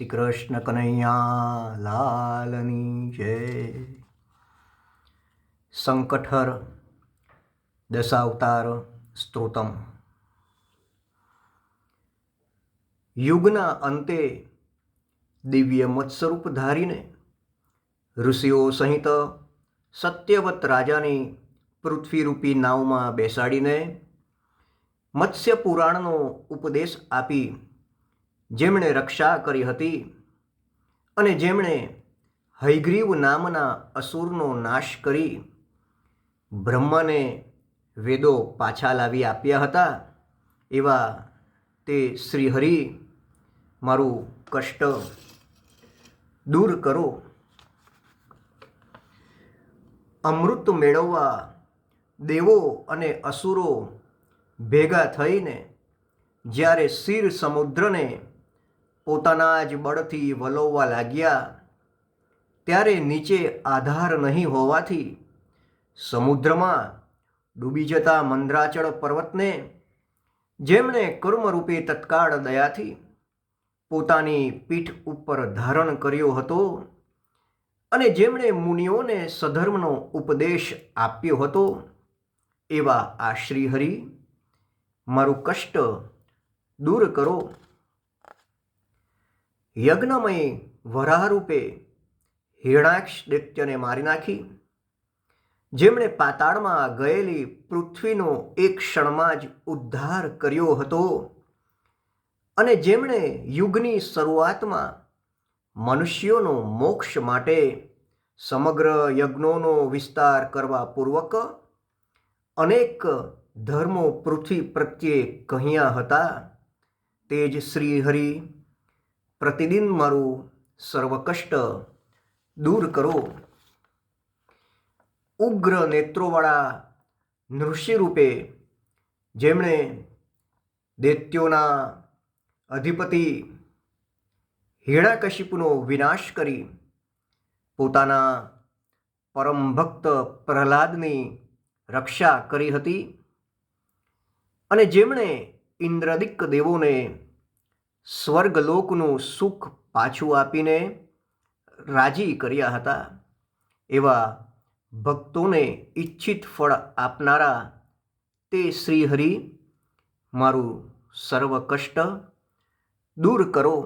શ્રી કૃષ્ણ કનૈયા લાલની જય. સંકટહર દશાવતાર સ્તોત્રમ. યુગના અંતે દિવ્ય મત્સ્વરૂપ ધારીને ઋષિઓ સહિત સત્યવત રાજાની પૃથ્વીરૂપી નાવમાં બેસાડીને મત્સ્ય પુરાણનો ઉપદેશ આપી જેમણે રક્ષા કરી હતી અને જેમણે હયગ્રીવ નામના અસુરનો નાશ કરી બ્રહ્માને વેદો પાછા લાવી આપ્યા હતા, એવા તે શ્રીહરિ મારું કષ્ટ દૂર કરો. અમૃત મેળવવા દેવો અને અસુરો ભેગા થઈને જ્યારે ક્ષીર સમુદ્રને પોતાના જ બળથી વલોવવા લાગ્યા, ત્યારે નીચે આધાર નહીં હોવાથી સમુદ્રમાં ડૂબી જતા મંદરાચળ પર્વતને જેમણે કર્મરૂપે તત્કાળ દયાથી પોતાની પીઠ ઉપર ધારણ કર્યો હતો અને જેમણે મુનિઓને સધર્મનો ઉપદેશ આપ્યો હતો, એવા આ શ્રીહરિ મારું કષ્ટ દૂર કરો. યજ્ઞમય વરાહરૂપે હિરણાક્ષ દૈત્યને મારી નાખી જેમણે પાતાળમાં ગયેલી પૃથ્વીનો એક ક્ષણમાં જ ઉદ્ધાર કર્યો હતો અને જેમણે યુગની શરૂઆતમાં મનુષ્યોનો મોક્ષ માટે સમગ્ર યજ્ઞોનો વિસ્તાર કરવા પૂર્વક અનેક ધર્મો પૃથ્વી પ્રત્યે કહ્યા હતા, તે જ શ્રીહરિ પ્રતિદિન મારું સર્વ કષ્ટ દૂર કરો. ઉગ્ર નેત્રોવાળા નૃષિ રૂપે જેમણે દૈત્યોના અધિપતિ હિરણ્યકશિપુનો વિનાશ કરી પોતાના પરમ ભક્ત પ્રહલાદની રક્ષા કરી હતી અને જેમણે ઇન્દ્રદિક દેવોને સ્વર્ગલોકનું સુખ પાછું આપીને રાજી કર્યા હતા, એવા ભક્તોને ઈચ્છિત ફળ આપનારા તે શ્રીહરિ મારું સર્વ કષ્ટ દૂર કરો.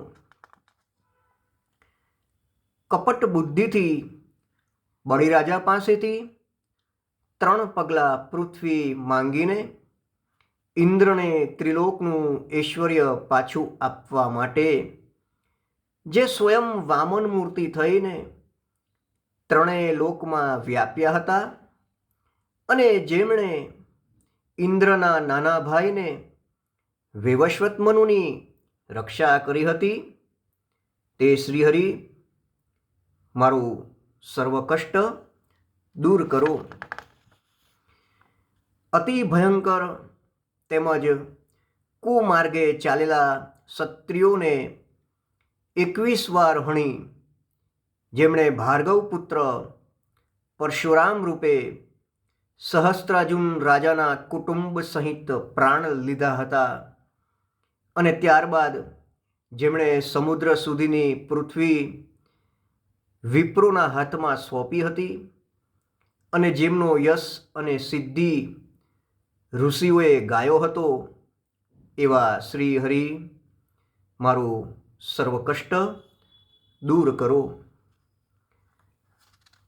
કપટ બુદ્ધિથી બળીરાજા પાસેથી 3 પગલાં પૃથ્વી માંગીને ઇન્દ્રને ત્રિલોકનું ઐશ્વર્ય પાછું આપવા માટે જે સ્વયં વામન મૂર્તિ થઈને 3 લોકમાં વ્યાપ્યા હતા અને જેમણે ઇન્દ્રના નાના ભાઈને વૈવસ્વત મનુની રક્ષા કરી હતી, તે શ્રીહરિ મારું સર્વ કષ્ટ દૂર કરો. અતિ ભયંકર તેમજ કુમાર્ગે ચાલેલા ક્ષત્રિયોને 21 વાર હણી જેમણે ભાર્ગવ પુત્ર પરશુરામ રૂપે સહસ્ત્રાર્જુન રાજાના કુટુંબ સહિત પ્રાણ લીધા હતા અને ત્યારબાદ જેમણે સમુદ્ર સુધીની પૃથ્વી વિપ્રોના હાથમાં સોંપી હતી અને જેમનો યશ અને સિદ્ધિ ઋષિઓએ ગાયો હતો, એવા શ્રીહરિ મારું સર્વ કષ્ટ દૂર કરો.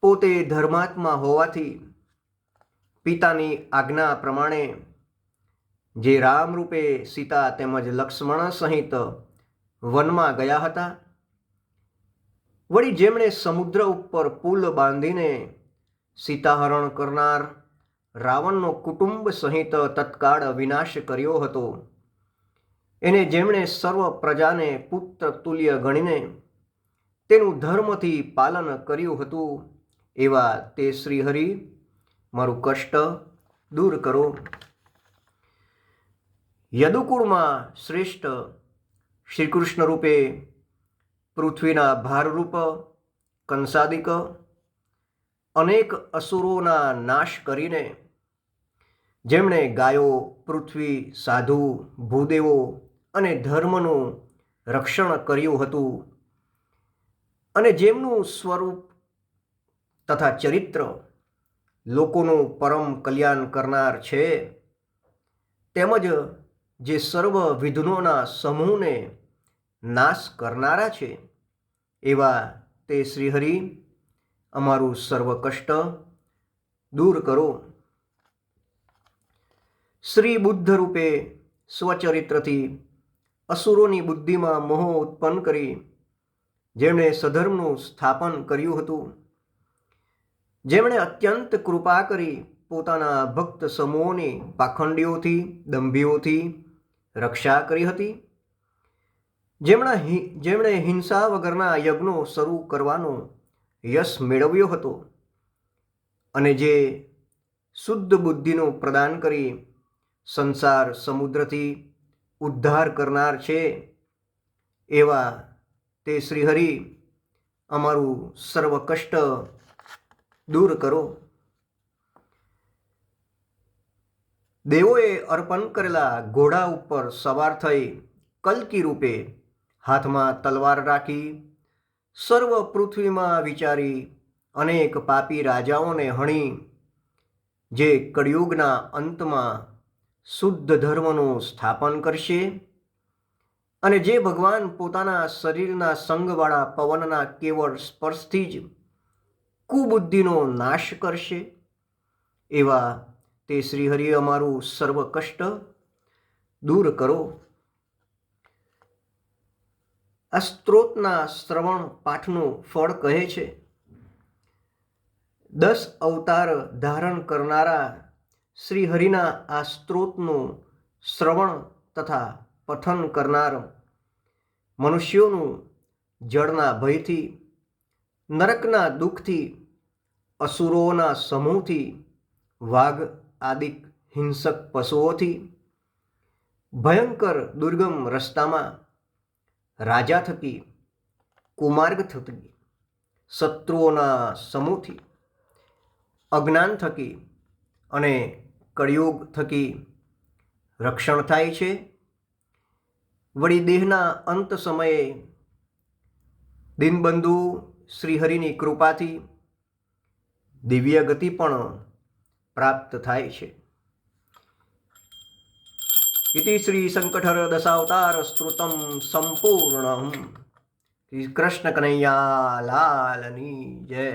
પોતે ધર્માત્મા હોવાથી પિતાની આજ્ઞા પ્રમાણે જે રામ રૂપે સીતા તેમજ લક્ષ્મણ સહિત વનમાં ગયા હતા, વળી જેમણે સમુદ્ર ઉપર પુલ બાંધીને સીતાહરણ કરનાર રાવણનો કુટુંબ સહિત તત્કાળ વિનાશ કર્યો હતો, એને જેમણે સર્વ પ્રજાને પુત્ર તુલ્ય ગણીને તેનું ધર્મથી પાલન કર્યું હતું, એવા તે શ્રીહરિ મારું કષ્ટ દૂર કરો. યદુકુળમાં શ્રેષ્ઠ શ્રી કૃષ્ણ રૂપે પૃથ્વીના ભારરૂપ કંસાદિક અનેક અસુરોના નાશ કરીને જેમણે ગાયો, પૃથ્વી, સાધુ, ભૂદેવો અને ધર્મનું રક્ષણ કર્યું હતું, અને જેમનું સ્વરૂપ તથા ચરિત્ર લોકોનું પરમ કલ્યાણ કરનાર છે, તેમજ જે સર્વ વિઘ્નોના સમૂહને નાશ કરનારા છે, એવા તે શ્રીહરિ અમારું સર્વ કષ્ટ દૂર કરો. શ્રી બુદ્ધ રૂપે સ્વચરિત્રથી અસુરોની બુદ્ધિમાં મોહ ઉત્પન્ન કરી જેમણે સધર્મનું સ્થાપન કર્યું હતું, જેમણે અત્યંત કૃપા કરી પોતાના ભક્ત સમૂહોની પાખંડીઓથી દંભીઓથી રક્ષા કરી હતી, જેમણે હિંસા વગરના યજ્ઞો શરૂ કરવાનો યશ મેળવ્યો હતો, અને જે શુદ્ધ બુદ્ધિનું પ્રદાન કરી સંસાર સમુદ્રથી ઉદ્ધાર કરનાર છે, એવા તે શ્રીહરિ અમારું સર્વ કષ્ટ દૂર કરો. દેવોએ અર્પણ કરેલા ઘોડા ઉપર સવાર થઈ કલ્કી રૂપે હાથમાં તલવાર રાખી સર્વ પૃથ્વીમાં વિચારી અનેક પાપી રાજાઓને હણી જે કળિયુગના અંતમાં શુદ્ધ ધર્મનું સ્થાપન કરશે, અને જે ભગવાન પોતાના શરીરના સંગવાળા પવનના કેવળ સ્પર્શથી જ કુબુદ્ધિનો નાશ કરશે, એવા તે શ્રીહરિ અમારું સર્વ કષ્ટ દૂર કરો. આ સ્ત્રોતના શ્રવણ પાઠનું ફળ કહે છે, 10 અવતાર ધારણ કરનારા શ્રીહરિના આ સ્ત્રોતનું શ્રવણ તથા પઠન કરનાર મનુષ્યોનું જળના ભયથી, નરકના દુઃખથી, અસુરોના સમૂહથી, વાઘ આદિક હિંસક પશુઓથી, ભયંકર દુર્ગમ રસ્તામાં, રાજા થકી, કુમાર્ગ થકી, શત્રુઓના સમૂહથી, અજ્ઞાન થકી અને કળિયુગ થકી રક્ષણ થાય છે. વળી દેહના અંત સમયે દીનબંધુ શ્રીહરિની કૃપાથી દિવ્ય ગતિ પણ પ્રાપ્ત થાય છે. ઇતિ શ્રી સંકટહર દશાવતાર સ્તૃતમ સંપૂર્ણમ. શ્રી કૃષ્ણ કનૈયા લાલની જય.